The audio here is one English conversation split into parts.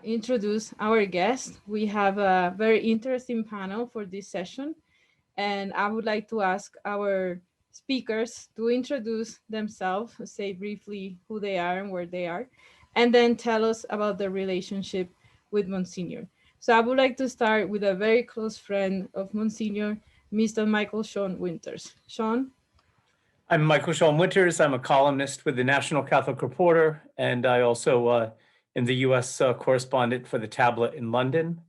introduce our guest. We have a very interesting panel for this session, and I would like to ask our speakers to introduce themselves, say briefly who they are and where they are, and then tell us about their relationship with Monsignor. So I would like to start with a very close friend of Monsignor, Mr. Michael Sean Winters. Sean? I'm Michael Sean Winters. I'm a columnist with the National Catholic Reporter, and I also am the U.S. Correspondent for the Tablet in London.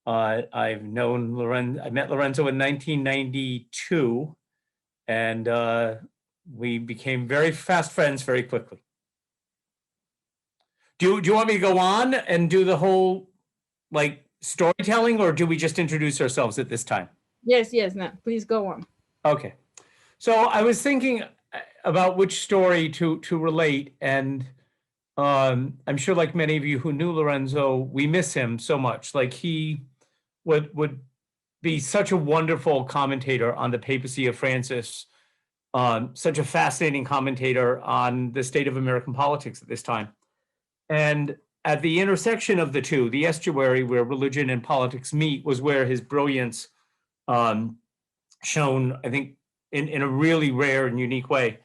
I've known Lorenzo. I met Lorenzo in 1992, and we became very fast friends very quickly. Do you want me to go on and do the whole storytelling, or do we just introduce ourselves at this time? Yes, no, please go on. Okay. So I was thinking about which story to relate, and I'm sure, like many of you who knew Lorenzo, we miss him so much. Like, he would be such a wonderful commentator on the papacy of Francis, such a fascinating commentator on the state of American politics at this time. And at the intersection of the two, the estuary where religion and politics meet, was where his brilliance shone, I think, in a really rare and unique way.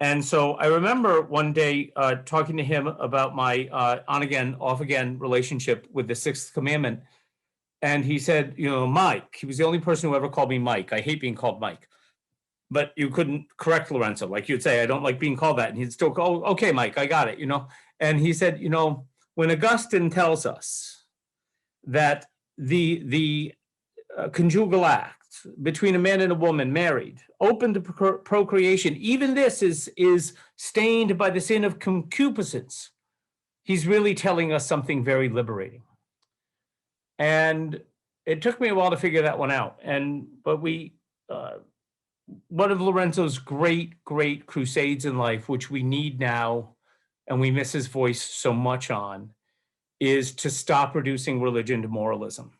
And so I remember one day talking to him about my on-again, off-again relationship with the Sixth Commandment. And he said, Mike, he was the only person who ever called me Mike. I hate being called Mike. But you couldn't correct Lorenzo. Like, you'd say, I don't like being called that. And he'd still go, oh, okay, Mike, I got it, And he said, when Augustine tells us that the conjugal act between a man and a woman married, open to procreation, even this is stained by the sin of concupiscence, he's really telling us something very liberating. And it took me a while to figure that one out. But one of Lorenzo's great crusades in life, which we need now, and we miss his voice so much on, is to stop reducing religion to moralism.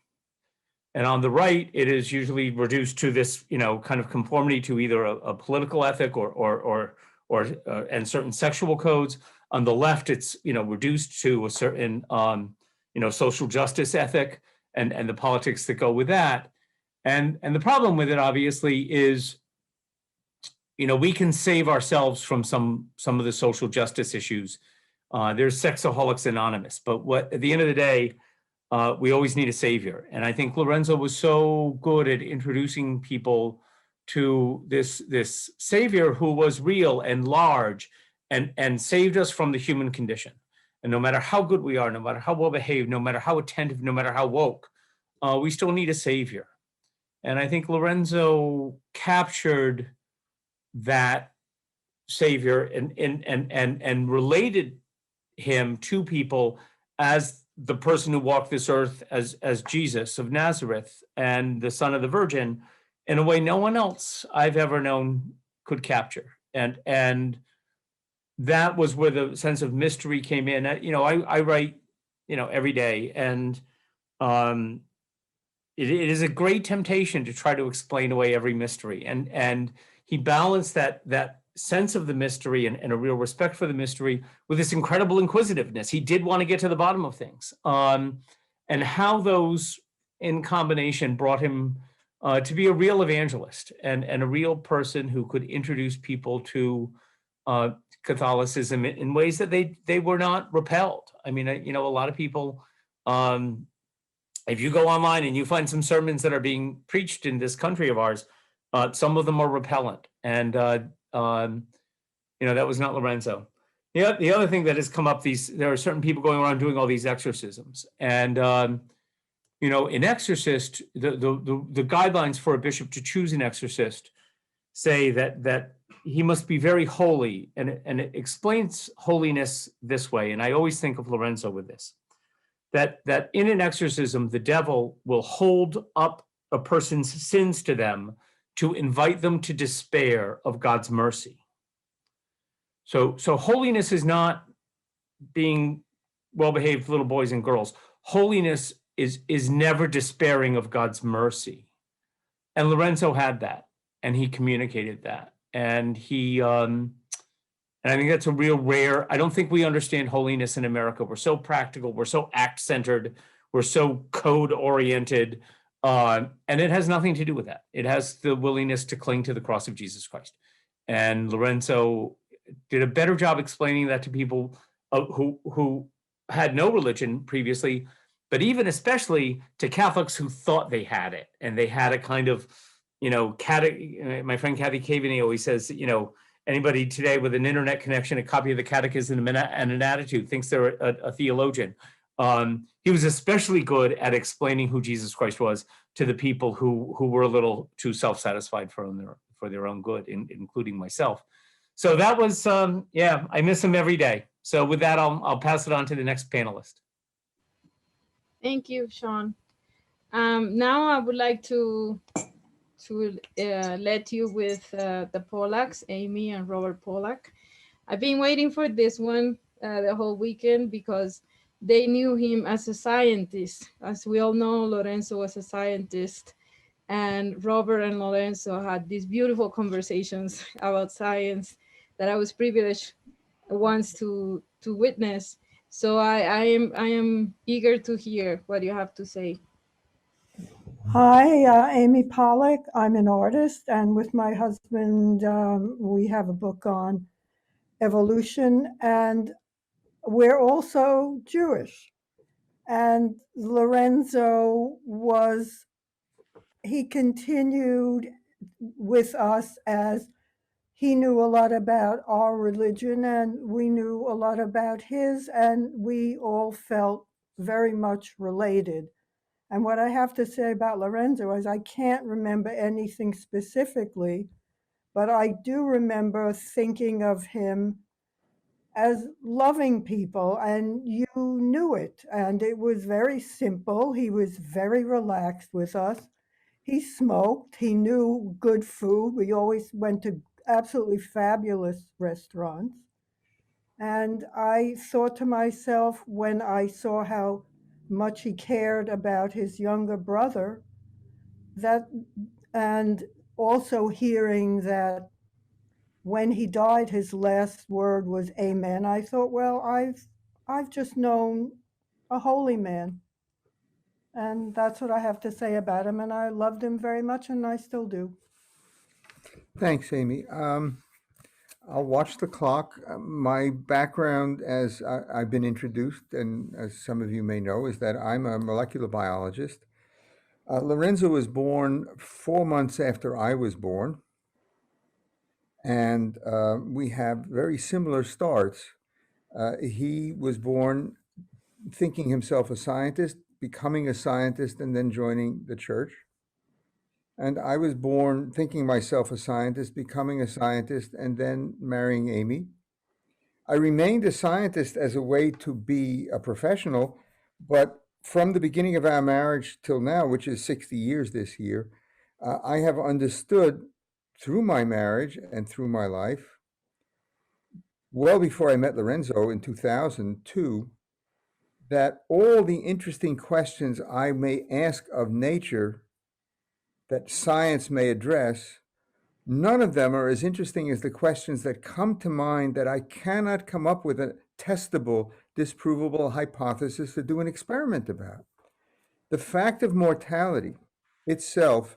And on the right, it is usually reduced to this, kind of conformity to either a political ethic or and certain sexual codes. On the left, it's reduced to a certain social justice ethic and the politics that go with that. And the problem with it, obviously, is we can save ourselves from some of the social justice issues. There's Sexaholics Anonymous, but at the end of the day, we always need a savior. And I think Lorenzo was so good at introducing people to this savior who was real and large and saved us from the human condition. And no matter how good we are, no matter how well behaved, no matter how attentive, no matter how woke, we still need a savior. And I think Lorenzo captured that savior and related him to people as the person who walked this earth as Jesus of Nazareth and the Son of the Virgin in a way no one else I've ever known could capture. And that was where the sense of mystery came in. I write, every day, and it is a great temptation to try to explain away every mystery. And he balanced that sense of the mystery and a real respect for the mystery with this incredible inquisitiveness. He did want to get to the bottom of things, and how those in combination brought him to be a real evangelist and a real person who could introduce people to Catholicism in ways that they were not repelled. I mean, a lot of people, if you go online and you find some sermons that are being preached in this country of ours, some of them are repellent. And that was not Lorenzo. The other thing that has come up, there are certain people going around doing all these exorcisms. And, in exorcist, the guidelines for a bishop to choose an exorcist say that he must be very holy. And it explains holiness this way. And I always think of Lorenzo with this, that in an exorcism, the devil will hold up a person's sins to them to invite them to despair of God's mercy. So holiness is not being well-behaved little boys and girls. Holiness is never despairing of God's mercy. And Lorenzo had that, and he communicated that. And And I think that's a real rare. I don't think we understand holiness in America. We're so practical. We're so act-centered. We're so code-oriented. And it has nothing to do with that. It has the willingness to cling to the cross of Jesus Christ. And Lorenzo did a better job explaining that to people who had no religion previously, but even especially to Catholics who thought they had it. And they had a kind of, my friend Kathy Caveney always says, anybody today with an internet connection, a copy of the catechism and an attitude thinks they're a theologian. He was especially good at explaining who Jesus Christ was to the people who were a little too self-satisfied for their own good, including myself. So that was, I miss him every day. So with that, I'll pass it on to the next panelist. Thank you, Sean. Now I would like to let you with the Pollacks, Amy and Robert Pollack. I've been waiting for this one the whole weekend because they knew him as a scientist. As we all know, Lorenzo was a scientist, and Robert and Lorenzo had these beautiful conversations about science that I was privileged once to witness. So I am eager to hear what you have to say. Hi, Amy Pollack. I'm an artist, and with my husband, we have a book on evolution, and we're also Jewish. And Lorenzo he continued with us as he knew a lot about our religion, and we knew a lot about his, and we all felt very much related. And what I have to say about Lorenzo is I can't remember anything specifically, but I do remember thinking of him as loving people, and you knew it. And it was very simple. He was very relaxed with us. He smoked. He knew good food. We always went to absolutely fabulous restaurants. And I thought to myself, when I saw how much he cared about his younger brother, and also hearing that when he died, his last word was amen, I thought, well, I've just known a holy man. And that's what I have to say about him. And I loved him very much, and I still do. Thanks, Amy. I'll watch the clock. My background, as I've been introduced, and as some of you may know, is that I'm a molecular biologist. Lorenzo was born 4 months after I was born, and we have very similar starts. He was born thinking himself a scientist, becoming a scientist, and then joining the church. And I was born thinking myself a scientist, becoming a scientist, and then marrying Amy. I remained a scientist as a way to be a professional, but from the beginning of our marriage till now, which is 60 years this year, I have understood through my marriage and through my life, well before I met Lorenzo in 2002, that all the interesting questions I may ask of nature that science may address, none of them are as interesting as the questions that come to mind that I cannot come up with a testable, disprovable hypothesis to do an experiment about. The fact of mortality itself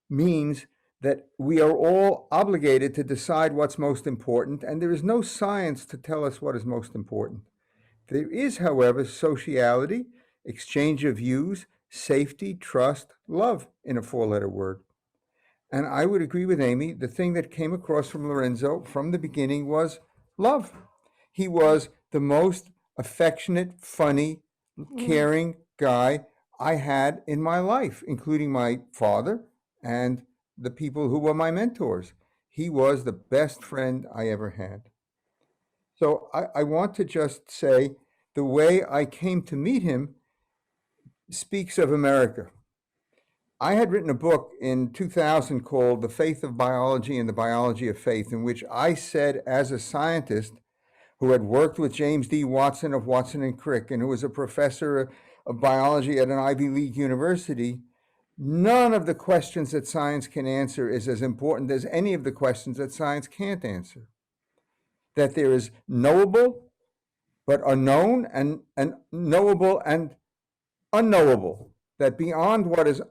means that we are all obligated to decide what's most important, and there is no science to tell us what is most important. There is, however, sociality, exchange of views, safety, trust, love in a four-letter word. And I would agree with Amy, the thing that came across from Lorenzo from the beginning was love. He was the most affectionate, funny, caring guy I had in my life, including my father and the people who were my mentors. He was the best friend I ever had. So I want to just say the way I came to meet him speaks of America. I had written a book in 2000 called The Faith of Biology and the Biology of Faith, in which I said, as a scientist who had worked with James D. Watson of Watson and Crick, and who was a professor of biology at an Ivy League university, none of the questions that science can answer is as important as any of the questions that science can't answer. that there is knowable but unknown, and knowable and unknowable, that beyond what is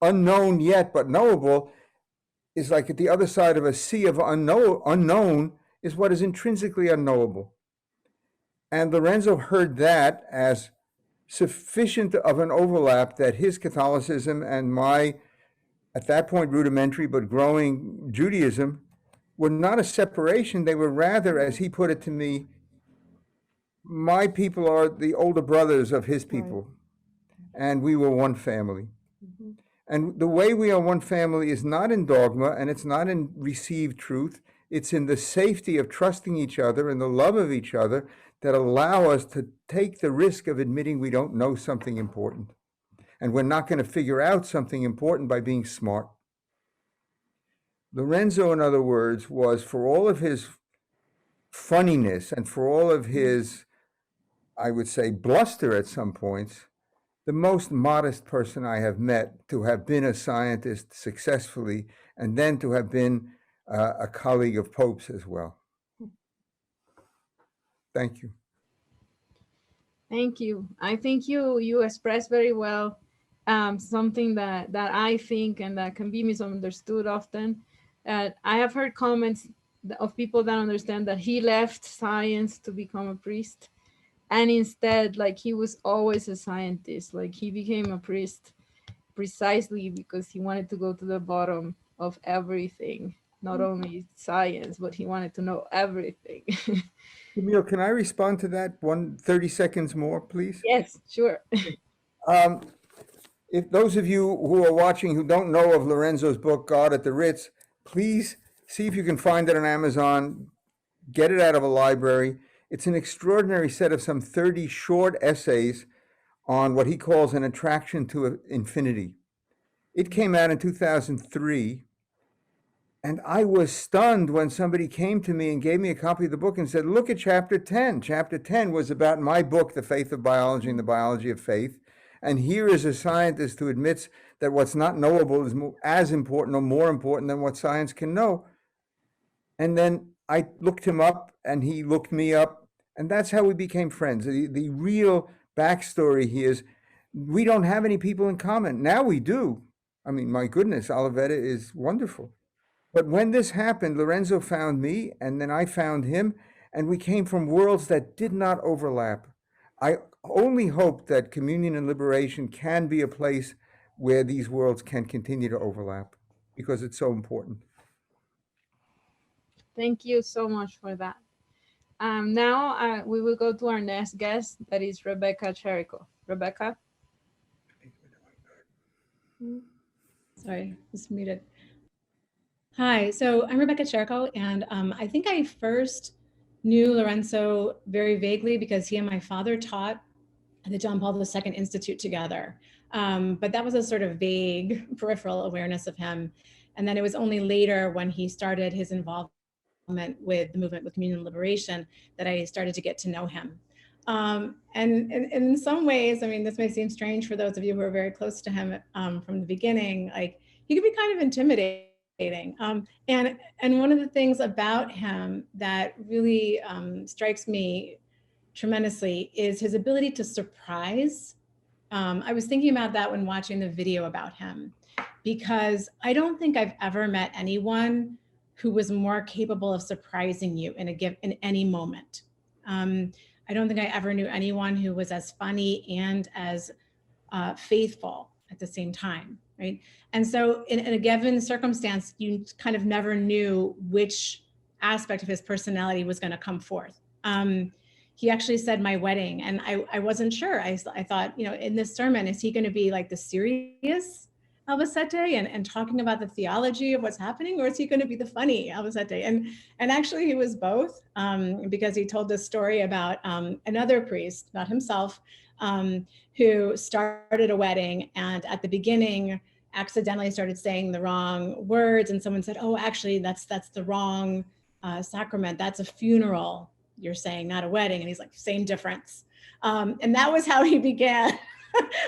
unknown yet but knowable is like at the other side of a sea of unknown is what is intrinsically unknowable. And Lorenzo heard that as sufficient of an overlap that his Catholicism and my, at that point, rudimentary but growing Judaism were not a separation. They were rather, as he put it to me, my people are the older brothers of his people, and we were one family. And the way we are one family is not in dogma, and it's not in received truth. It's in the safety of trusting each other and the love of each other that allow us to take the risk of admitting we don't know something important. And we're not going to figure out something important by being smart. Lorenzo, in other words, was, for all of his funniness and for all of his, I would say, bluster at some points, the most modest person I have met to have been a scientist successfully, and then to have been a colleague of Pope's as well. Thank you. Thank you. I think you expressed very well something that I think and that can be misunderstood often. I have heard comments of people that understand that he left science to become a priest, and instead, like, he was always a scientist. Like, he became a priest precisely because he wanted to go to the bottom of everything, not only science, but he wanted to know everything. Camille, can I respond to that 30 seconds more, please? Yes, sure. If those of you who are watching who don't know of Lorenzo's book, God at the Ritz, please see if you can find it on Amazon, get it out of a library. It's an extraordinary set of some 30 short essays on what he calls an attraction to infinity. It came out in 2003, and I was stunned when somebody came to me and gave me a copy of the book and said, look at chapter 10. Chapter 10 was about my book, The Faith of Biology and the Biology of Faith. And here is a scientist who admits that what's not knowable is as important or more important than what science can know. And then I looked him up and he looked me up, and that's how we became friends. The real backstory here is we don't have any people in common. Now we do. I mean, my goodness, Olivetta is wonderful. But when this happened, Lorenzo found me, and then I found him, and we came from worlds that did not overlap. I only hope that communion and liberation can be a place where these worlds can continue to overlap, because it's so important. Thank you so much for that. Now we will go to our next guest, that is Rebecca CHERICO. Rebecca? Sorry, just muted. Hi, so I'm Rebecca CHERICO, and I think I first knew Lorenzo very vaguely because he and my father taught at the John Paul II Institute together. But that was a sort of vague peripheral awareness of him. And then it was only later when he started his involvement with the movement with communion and liberation that I started to get to know him. And in some ways, I mean, this may seem strange for those of you who are very close to him from the beginning, like he could be kind of intimidating. And one of the things about him that really strikes me tremendously is his ability to surprise. I was thinking about that when watching the video about him, because I don't think I've ever met anyone who was more capable of surprising you in any moment. I don't think I ever knew anyone who was as funny and as faithful at the same time, right? And so in a given circumstance, you kind of never knew which aspect of his personality was going to come forth. He actually said my wedding, and I wasn't sure. I thought, you know, in this sermon, is he going to be like the serious Albacete and talking about the theology of what's happening, or is he going to be the funny Albacete? And actually he was both, because he told this story about another priest, not himself, who started a wedding and at the beginning accidentally started saying the wrong words, and someone said, oh, actually that's the wrong sacrament. That's a funeral you're saying, not a wedding. And he's like, same difference. And that was how he began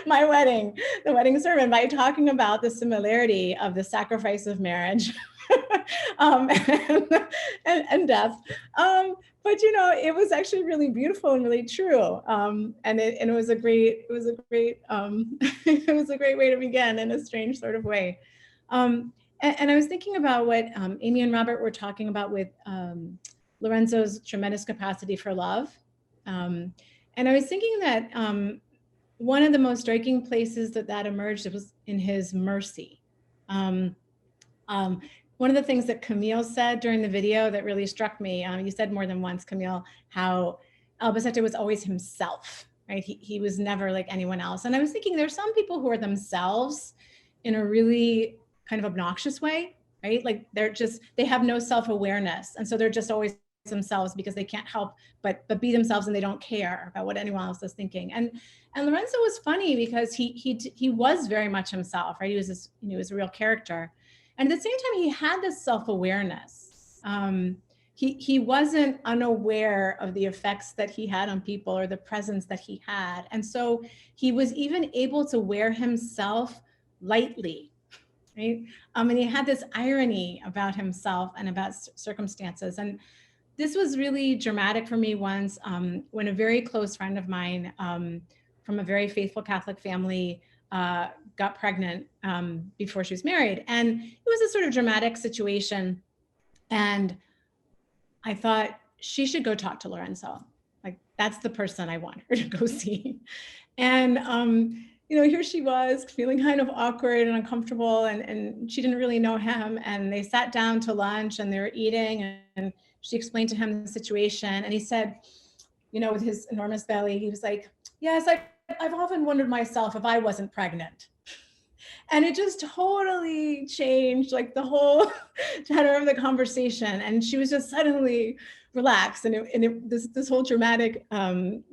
my wedding, the wedding sermon, by talking about the similarity of the sacrifice of marriage and death. But you know, it was actually really beautiful and really true. And it was a great it was a great way to begin in a strange sort of way. And I was thinking about what Amy and Robert were talking about with Lorenzo's tremendous capacity for love. And I was thinking that one of the most striking places that emerged was in his mercy. One of the things that Camille said during the video that really struck me, you said more than once, Camille, how Albacete was always himself, right? He was never like anyone else. And I was thinking there's some people who are themselves in a really kind of obnoxious way, right? Like they have no self-awareness. And so they're just always themselves because they can't help but be themselves, and they don't care about what anyone else is thinking. And Lorenzo was funny because he was very much himself, right? He was a real character. And at the same time, he had this self-awareness. He wasn't unaware of the effects that he had on people or the presence that he had. And so he was even able to wear himself lightly, right? And he had this irony about himself and about circumstances. And this was really dramatic for me once when a very close friend of mine from a very faithful Catholic family got pregnant before she was married. And it was a sort of dramatic situation. And I thought she should go talk to Lorenzo. Like, that's the person I want her to go see. And, you know, here she was feeling kind of awkward and uncomfortable, and she didn't really know him. And they sat down to lunch and they were eating, and she explained to him the situation. And he said, you know, with his enormous belly, he was like, yes, I've often wondered myself if I wasn't pregnant. And it just totally changed like the whole tenor of the conversation. And she was just suddenly relaxed. And this whole dramatic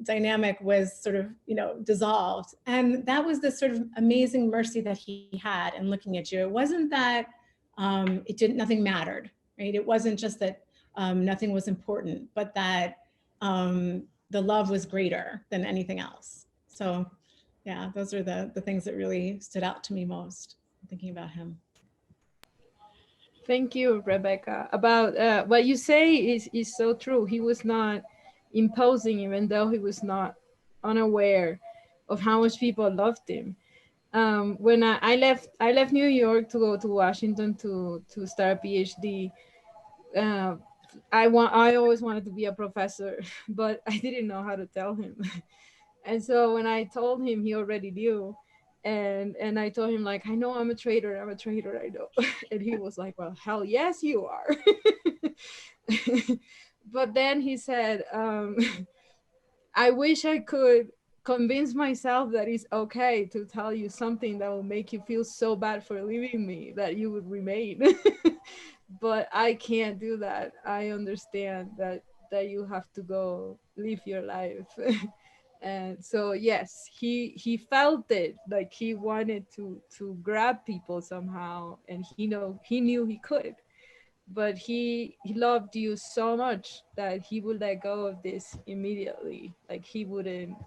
dynamic was sort of, you know, dissolved. And that was this sort of amazing mercy that he had in looking at you. It wasn't that nothing mattered, right? It wasn't just that nothing was important, but that the love was greater than anything else. So yeah, those are the things that really stood out to me most thinking about him. Thank you, Rebecca. About what you say is so true. He was not imposing, even though he was not unaware of how much people loved him. When I left New York to go to Washington to start a PhD. I always wanted to be a professor, but I didn't know how to tell him. And so when I told him, he already knew. And I told him, like, I know I'm a traitor, I know. And he was like, well, hell yes, you are. But then he said, I wish I could convince myself that it's okay to tell you something that will make you feel so bad for leaving me that you would remain. But I can't do that. I understand that you have to go live your life. And so yes, he felt it, like he wanted to grab people somehow, and he knew he could, but he loved you so much that he would let go of this immediately. Like he wouldn't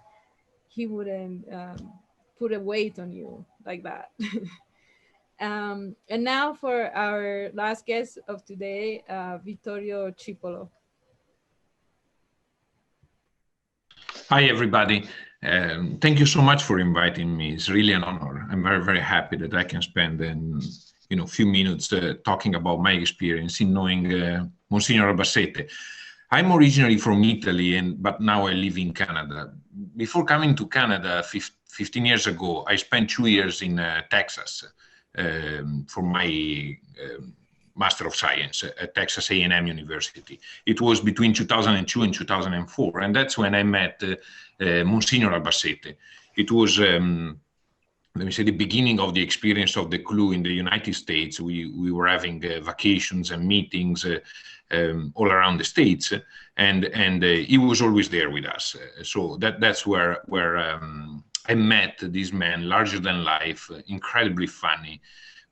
put a weight on you like that. And now for our last guest of today, Vittorio Cipolo. Hi, everybody. Thank you so much for inviting me. It's really an honor. I'm very, very happy that I can spend a few minutes talking about my experience in knowing Monsignor Albacete. I'm originally from Italy, but now I live in Canada. Before coming to Canada 15 years ago, I spent 2 years in Texas for my Master of Science at Texas A&M University. It was between 2002 and 2004, and that's when I met Monsignor Albacete. It was, let me say, the beginning of the experience of the CLU in the United States. We were having vacations and meetings all around the States, and he was always there with us. So that's where I met this man, larger than life, incredibly funny,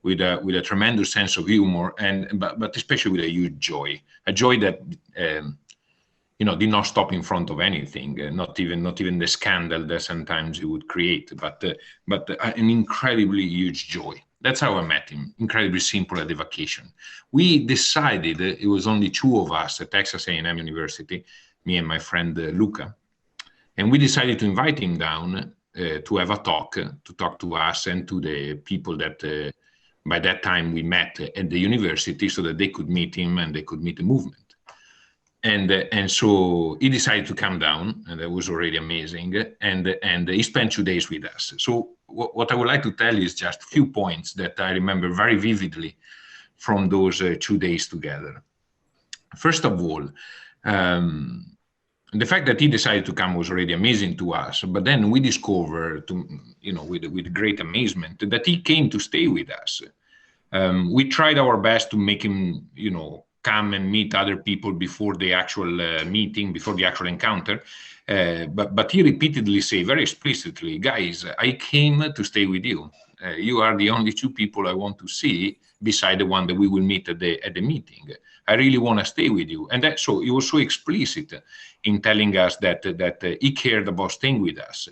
with a tremendous sense of humor, but especially with a huge joy, a joy that did not stop in front of anything, not even the scandal that sometimes he would create, but an incredibly huge joy. That's how I met him, incredibly simple at the vacation. We decided, it was only two of us at Texas A&M University, me and my friend Luca, and we decided to invite him down to have a talk, to talk to us and to the people that by that time we met at the university, so that they could meet him and they could meet the movement. And so he decided to come down, and that was already amazing. And he spent 2 days with us. So what I would like to tell you is just a few points that I remember very vividly from those 2 days together. First of all, the fact that he decided to come was already amazing to us. But then we discovered, with great amazement, that he came to stay with us. We tried our best to make him, come and meet other people before the actual meeting, before the actual encounter. But he repeatedly said very explicitly, guys, I came to stay with you. You are the only two people I want to see beside the one that we will meet at the meeting. I really want to stay with you. And so he was so explicit in telling us that he cared about staying with us.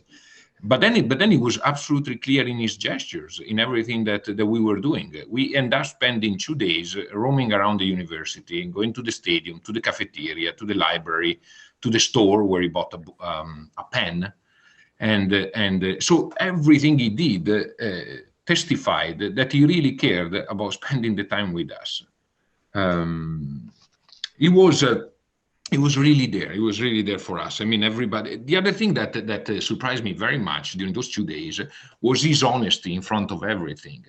But then he was absolutely clear in his gestures, in everything that we were doing. We ended up spending 2 days roaming around the university, going to the stadium, to the cafeteria, to the library, to the store where he bought a pen. And so everything he did testified that he really cared about spending the time with us. He was really there. He was really there for us. I mean, everybody. The other thing that surprised me very much during those 2 days was his honesty in front of everything.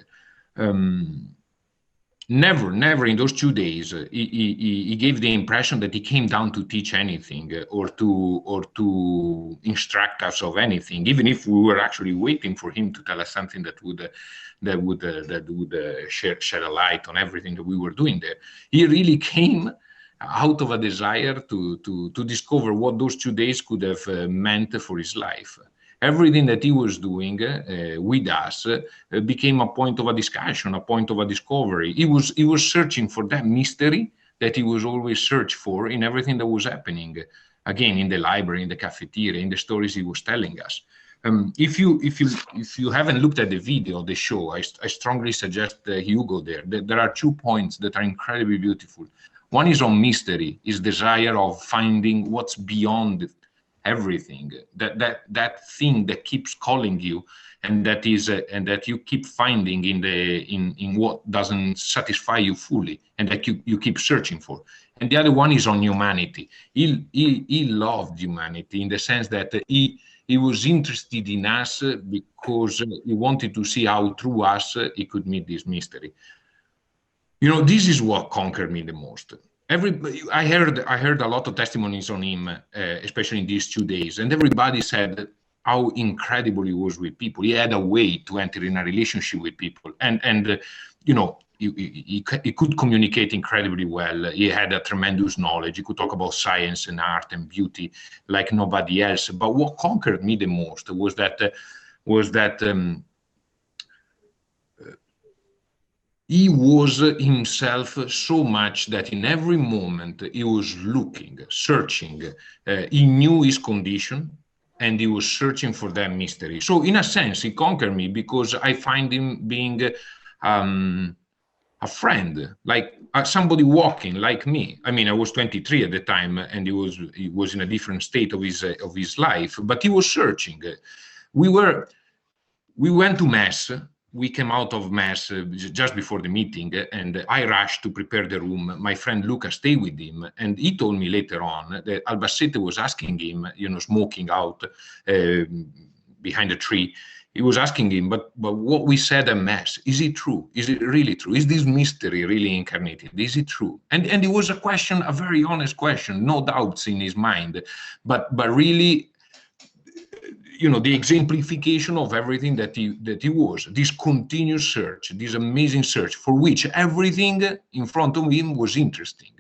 Never in those 2 days he gave the impression that he came down to teach anything or to instruct us of anything, even if we were actually waiting for him to tell us something that would shed a light on everything that we were doing there. He really came out of a desire to discover what those 2 days could have meant for his life. Everything that he was doing with us became a point of a discussion, a point of a discovery. He was searching for that mystery that he was always searching for in everything that was happening. Again, in the library, in the cafeteria, in the stories he was telling us. If you haven't looked at the video, the show, I strongly suggest you go there. There are 2 points that are incredibly beautiful. One is on mystery, is desire of finding what's beyond everything, that thing that keeps calling you, and that you keep finding in what doesn't satisfy you fully, and that you keep searching for. And the other one is on humanity. He loved humanity in the sense that he was interested in us because he wanted to see how through us he could meet this mystery. This is what conquered me the most. I heard a lot of testimonies on him, especially in these 2 days, and everybody said how incredible he was with people. He had a way to enter in a relationship with people, and he could communicate incredibly well. He had a tremendous knowledge. He could talk about science and art and beauty like nobody else. But what conquered me the most was that he was himself so much that in every moment he was looking, searching. He knew his condition and he was searching for that mystery. So in a sense, he conquered me because I find him being a friend, like somebody walking like me. I mean, I was 23 at the time, and he was in a different state of his life, but he was searching. We went to Mass. We came out of Mass just before the meeting, and I rushed to prepare the room. My friend Luca stayed with him, and he told me later on that Albacete was asking him, smoking out behind a tree. He was asking him, but what we said at Mass, is it true? Is it really true? Is this mystery really incarnated? Is it true? And it was a question, a very honest question, no doubts in his mind, but really, the exemplification of everything that he was, this continuous search, this amazing search for which everything in front of him was interesting.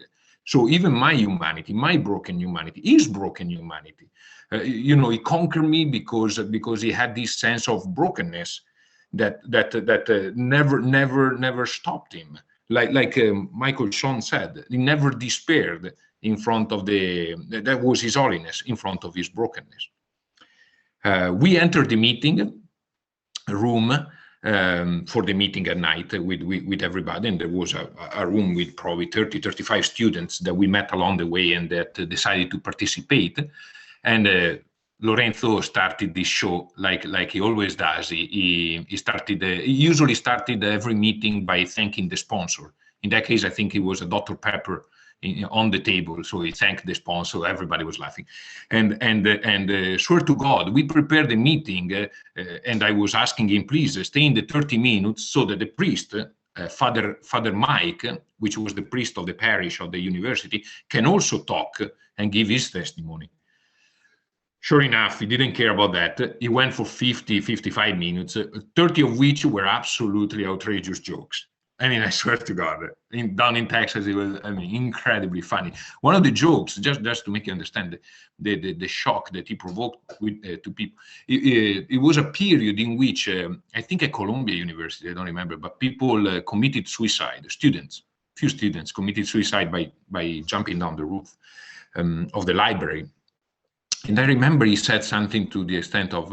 So even my humanity, my broken humanity, his broken humanity, he conquered me because he had this sense of brokenness that never stopped him. Like Michael Sean said, he never despaired in front of that was his holiness, in front of his brokenness. We entered the meeting room for the meeting at night with everybody, and there was a room with probably 35 students that we met along the way and that decided to participate. And Lorenzo started this show like he always does. He usually started every meeting by thanking the sponsor. In that case, I think it was a Dr. Pepper on the table, so he thanked the sponsor. Everybody was laughing, and swear to God, we prepared the meeting, and I was asking him, please stay in the 30 minutes so that the priest, Father Mike, which was the priest of the parish of the university, can also talk and give his testimony. Sure enough, he didn't care about that. He went for 55 minutes, 30 of which were absolutely outrageous jokes. I mean, I swear to God, down in Texas, it was, incredibly funny. One of the jokes, just to make you understand the shock that he provoked to people, it was a period in which, I think at Columbia University, I don't remember, but people committed suicide, few students committed suicide by jumping down the roof of the library. And I remember he said something to the extent of,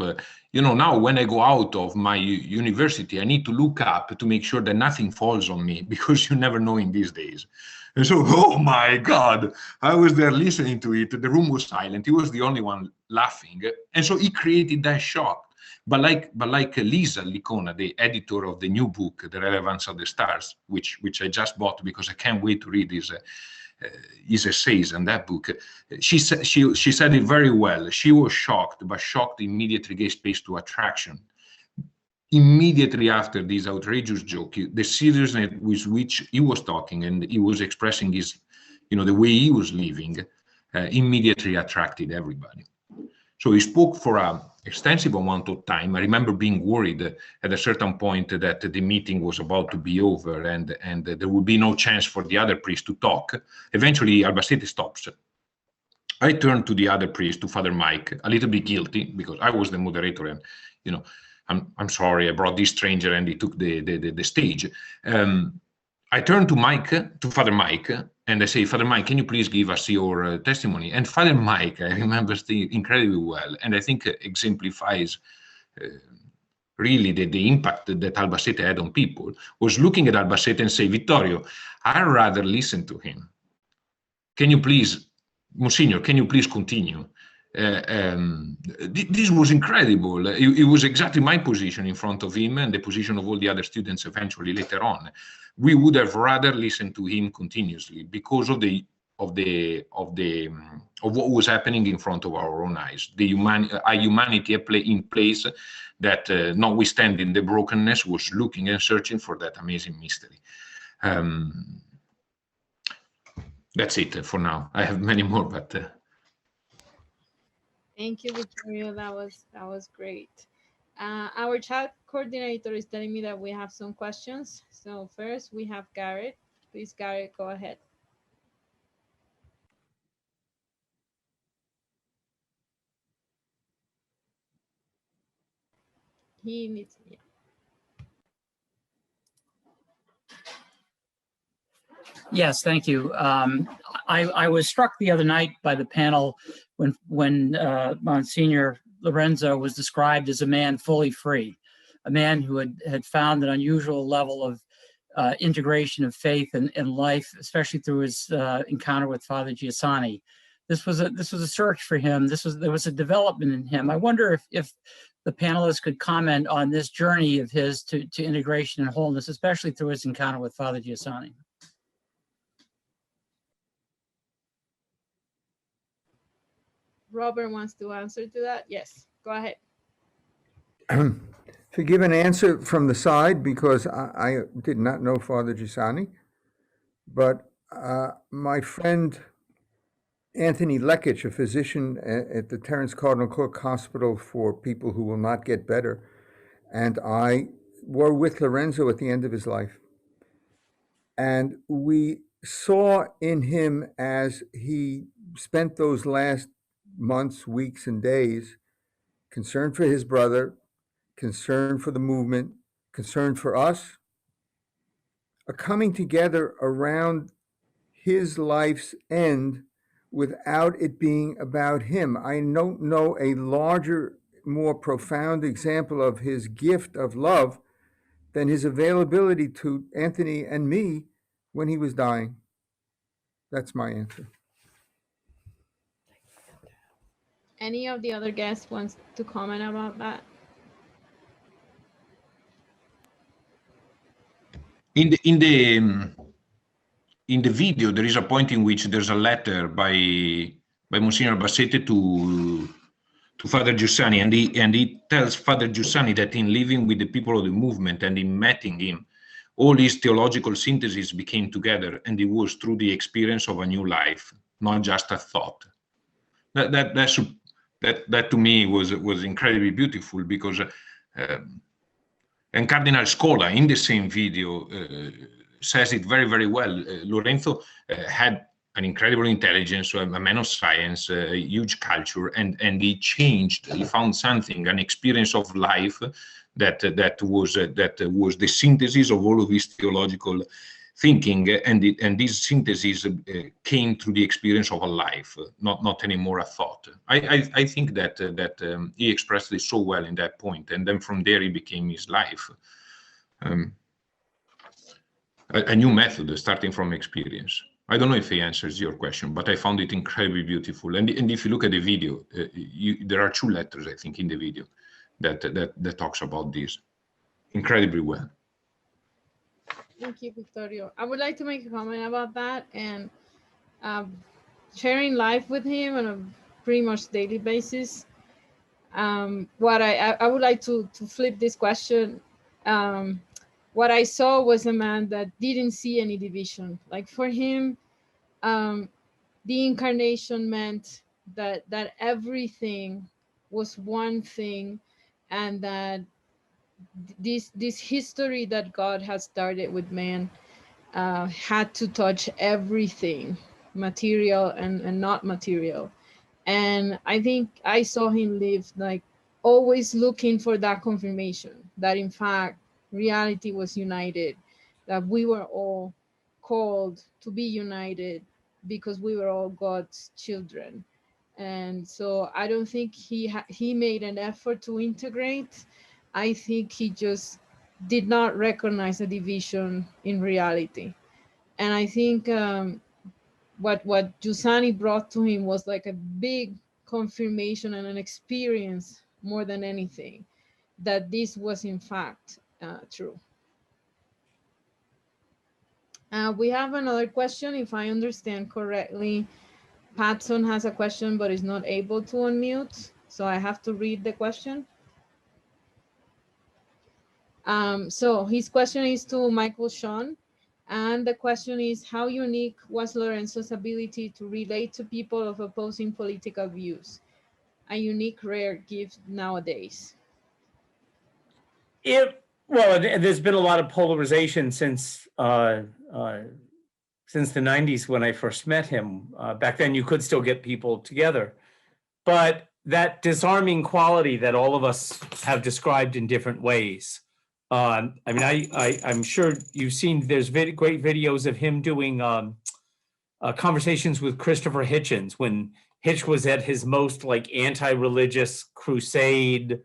now when I go out of my university, I need to look up to make sure that nothing falls on me, because you never know in these days. And so, oh my God, I was there listening to it. The room was silent. He was the only one laughing. And so he created that shock. But like Lisa Licona, the editor of the new book, The Relevance of the Stars, which I just bought because I can't wait to read his essays in that book, she said it very well. She was shocked, but shocked immediately gave space to attraction. Immediately after this outrageous joke, the seriousness with which he was talking and he was expressing his, the way he was living, immediately attracted everybody. So he spoke for an extensive amount of time. I remember being worried at a certain point that the meeting was about to be over and there would be no chance for the other priest to talk. Eventually, Albacete stops. I turned to the other priest, to Father Mike, a little bit guilty because I was the moderator and, I'm sorry, I brought this stranger and he took the stage. I turned to Father Mike, and I say, Father Mike, can you please give us your testimony? And Father Mike, I remember incredibly well, and I think exemplifies really the impact that Albacete had on people, was looking at Albacete and say, Vittorio, I'd rather listen to him. Can you please, Monsignor, can you please continue? This was incredible. It was exactly my position in front of him and the position of all the other students eventually later on. We would have rather listened to him continuously because of what was happening in front of our own eyes. A humanity in place that, notwithstanding the brokenness, was looking and searching for that amazing mystery. That's it for now. I have many more, but. Thank you, Vittorio. That was great. Our chat coordinator is telling me that we have some questions. So first we have Garrett. Please, Garrett, go ahead. He needs, yeah. Yes, thank you. I was struck the other night by the panel when Monsignor Lorenzo was described as a man fully free, a man who had found an unusual level of integration of faith and life, especially through his encounter with Father Giussani. This was a search for him. There was a development in him. I wonder if the panelists could comment on this journey of his to integration and wholeness, especially through his encounter with Father Giussani. Robert wants to answer to that. Yes, go ahead. To give an answer from the side, because I did not know Father Giussani, but my friend Anthony Lekic, a physician at the Terence Cardinal Cook Hospital for people who will not get better, and I were with Lorenzo at the end of his life. And we saw in him, as he spent those last months, weeks, and days, concern for his brother, concern for the movement, concern for us, a coming together around his life's end without it being about him. I don't know a larger, more profound example of his gift of love than his availability to Anthony and me when he was dying. That's my answer. Any of the other guests wants to comment about that? In the video, there is a point in which there's a letter by Monsignor Albacete to Father Giussani, and he tells Father Giussani that in living with the people of the movement and in meeting him, all his theological syntheses became together, and it was through the experience of a new life, not just a thought. That to me was incredibly beautiful, because and Cardinal Scola in the same video says it very, very well. Lorenzo had an incredible intelligence, a man of science, a huge culture, and he changed. He found something, an experience of life that was the synthesis of all of his theological thinking, and this synthesis came through the experience of a life, not anymore a thought. I think that he expressed it so well in that point, and then from there it became his life, a new method starting from experience. I don't know if he answers your question, but I found it incredibly beautiful. And if you look at the video, there are 2 letters, I think, in the video that talks about this incredibly well. Thank you, Vittorio. I would like to make a comment about that, and sharing life with him on a pretty much daily basis. What I would like to flip this question. What I saw was a man that didn't see any division. Like, for him, the incarnation meant that everything was one thing, and that this history that God has started with man had to touch everything, material and not material. And I think I saw him live like always looking for that confirmation that in fact reality was united, that we were all called to be united because we were all God's children. And so I don't think he made an effort to integrate. I think he just did not recognize a division in reality. And I think what Giussani brought to him was like a big confirmation and an experience more than anything, that this was in fact true. We have another question. If I understand correctly, Patson has a question but is not able to unmute, so I have to read the question. So his question is to Michael Sean, and the question is, how unique was Lorenzo's ability to relate to people of opposing political views? A unique, rare gift nowadays. Well, there's been a lot of polarization since the 90s when I first met him. Back then, you could still get people together. But that disarming quality that all of us have described in different ways. I mean, I'm sure you've seen, there's great videos of him doing conversations with Christopher Hitchens when Hitch was at his most like anti-religious crusade,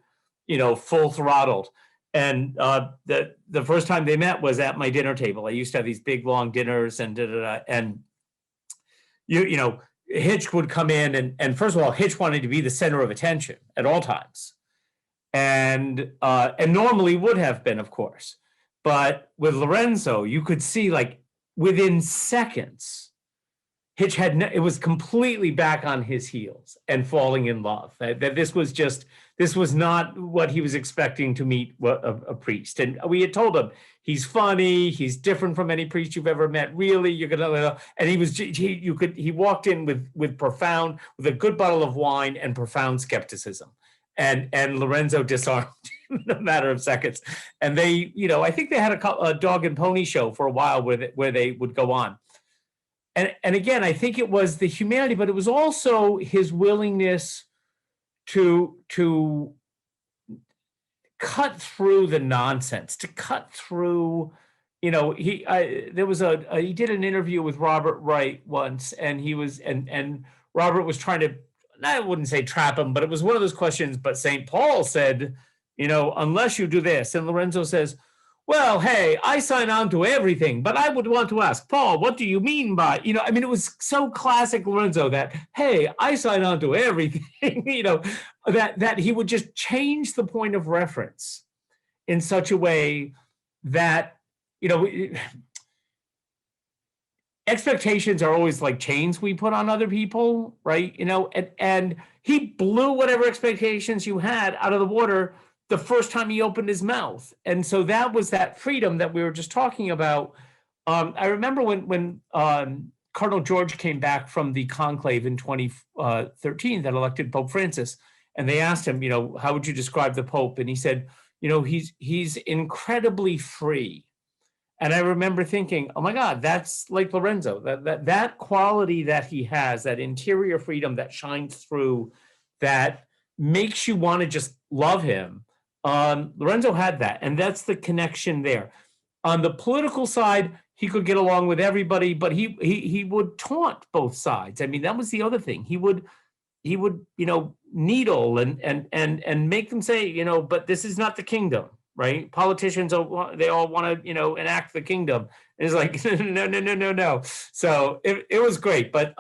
full throttled. And the first time they met was at my dinner table. I used to have these big long dinners and and Hitch would come in and first of all, Hitch wanted to be the center of attention at all times. And normally would have been, of course. But with Lorenzo, you could see like within seconds, Hitch it was completely back on his heels and falling in love. That this was not what he was expecting to meet a priest. And we had told him, he's funny, he's different from any priest you've ever met, really, you're gonna, and he walked in with a good bottle of wine and profound skepticism. And Lorenzo disarmed him in a matter of seconds. And they, I think they had a dog and pony show for a while where they would go on. And again, I think it was the humanity, but it was also his willingness to cut through the nonsense, to cut through, you know, he did an interview with Robert Wright once, and he was and Robert was trying to, I wouldn't say trap him, but it was one of those questions. But St. Paul said, you know, unless you do this, and Lorenzo says, well, hey, I sign on to everything, but I would want to ask Paul, what do you mean by, you know, I mean, it was so classic Lorenzo that, hey, I sign on to everything, you know, that he would just change the point of reference in such a way that, you know, expectations are always like chains we put on other people, right? You know, and he blew whatever expectations you had out of the water the first time he opened his mouth. And so that was that freedom that we were just talking about. I remember when Cardinal George came back from the conclave in 2013 that elected Pope Francis, and they asked him, you know, how would you describe the Pope? And he said, you know, he's incredibly free. And I remember thinking, oh my God, that's like Lorenzo, that quality that he has, that interior freedom that shines through, that makes you want to just love him. Lorenzo had that, and that's the connection there. On the political side, he could get along with everybody, but he would taunt both sides. I mean, that was the other thing. He would, you know, needle and make them say, you know, but this is not the kingdom, right? Politicians, they all want to, you know, enact the kingdom. And it's like, no. So it was great, but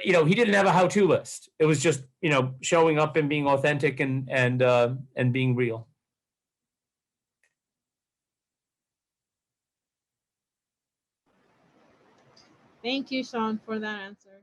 you know, he didn't have a how-to list. It was just, you know, showing up and being authentic and being real. Thank you, Sean, for that answer.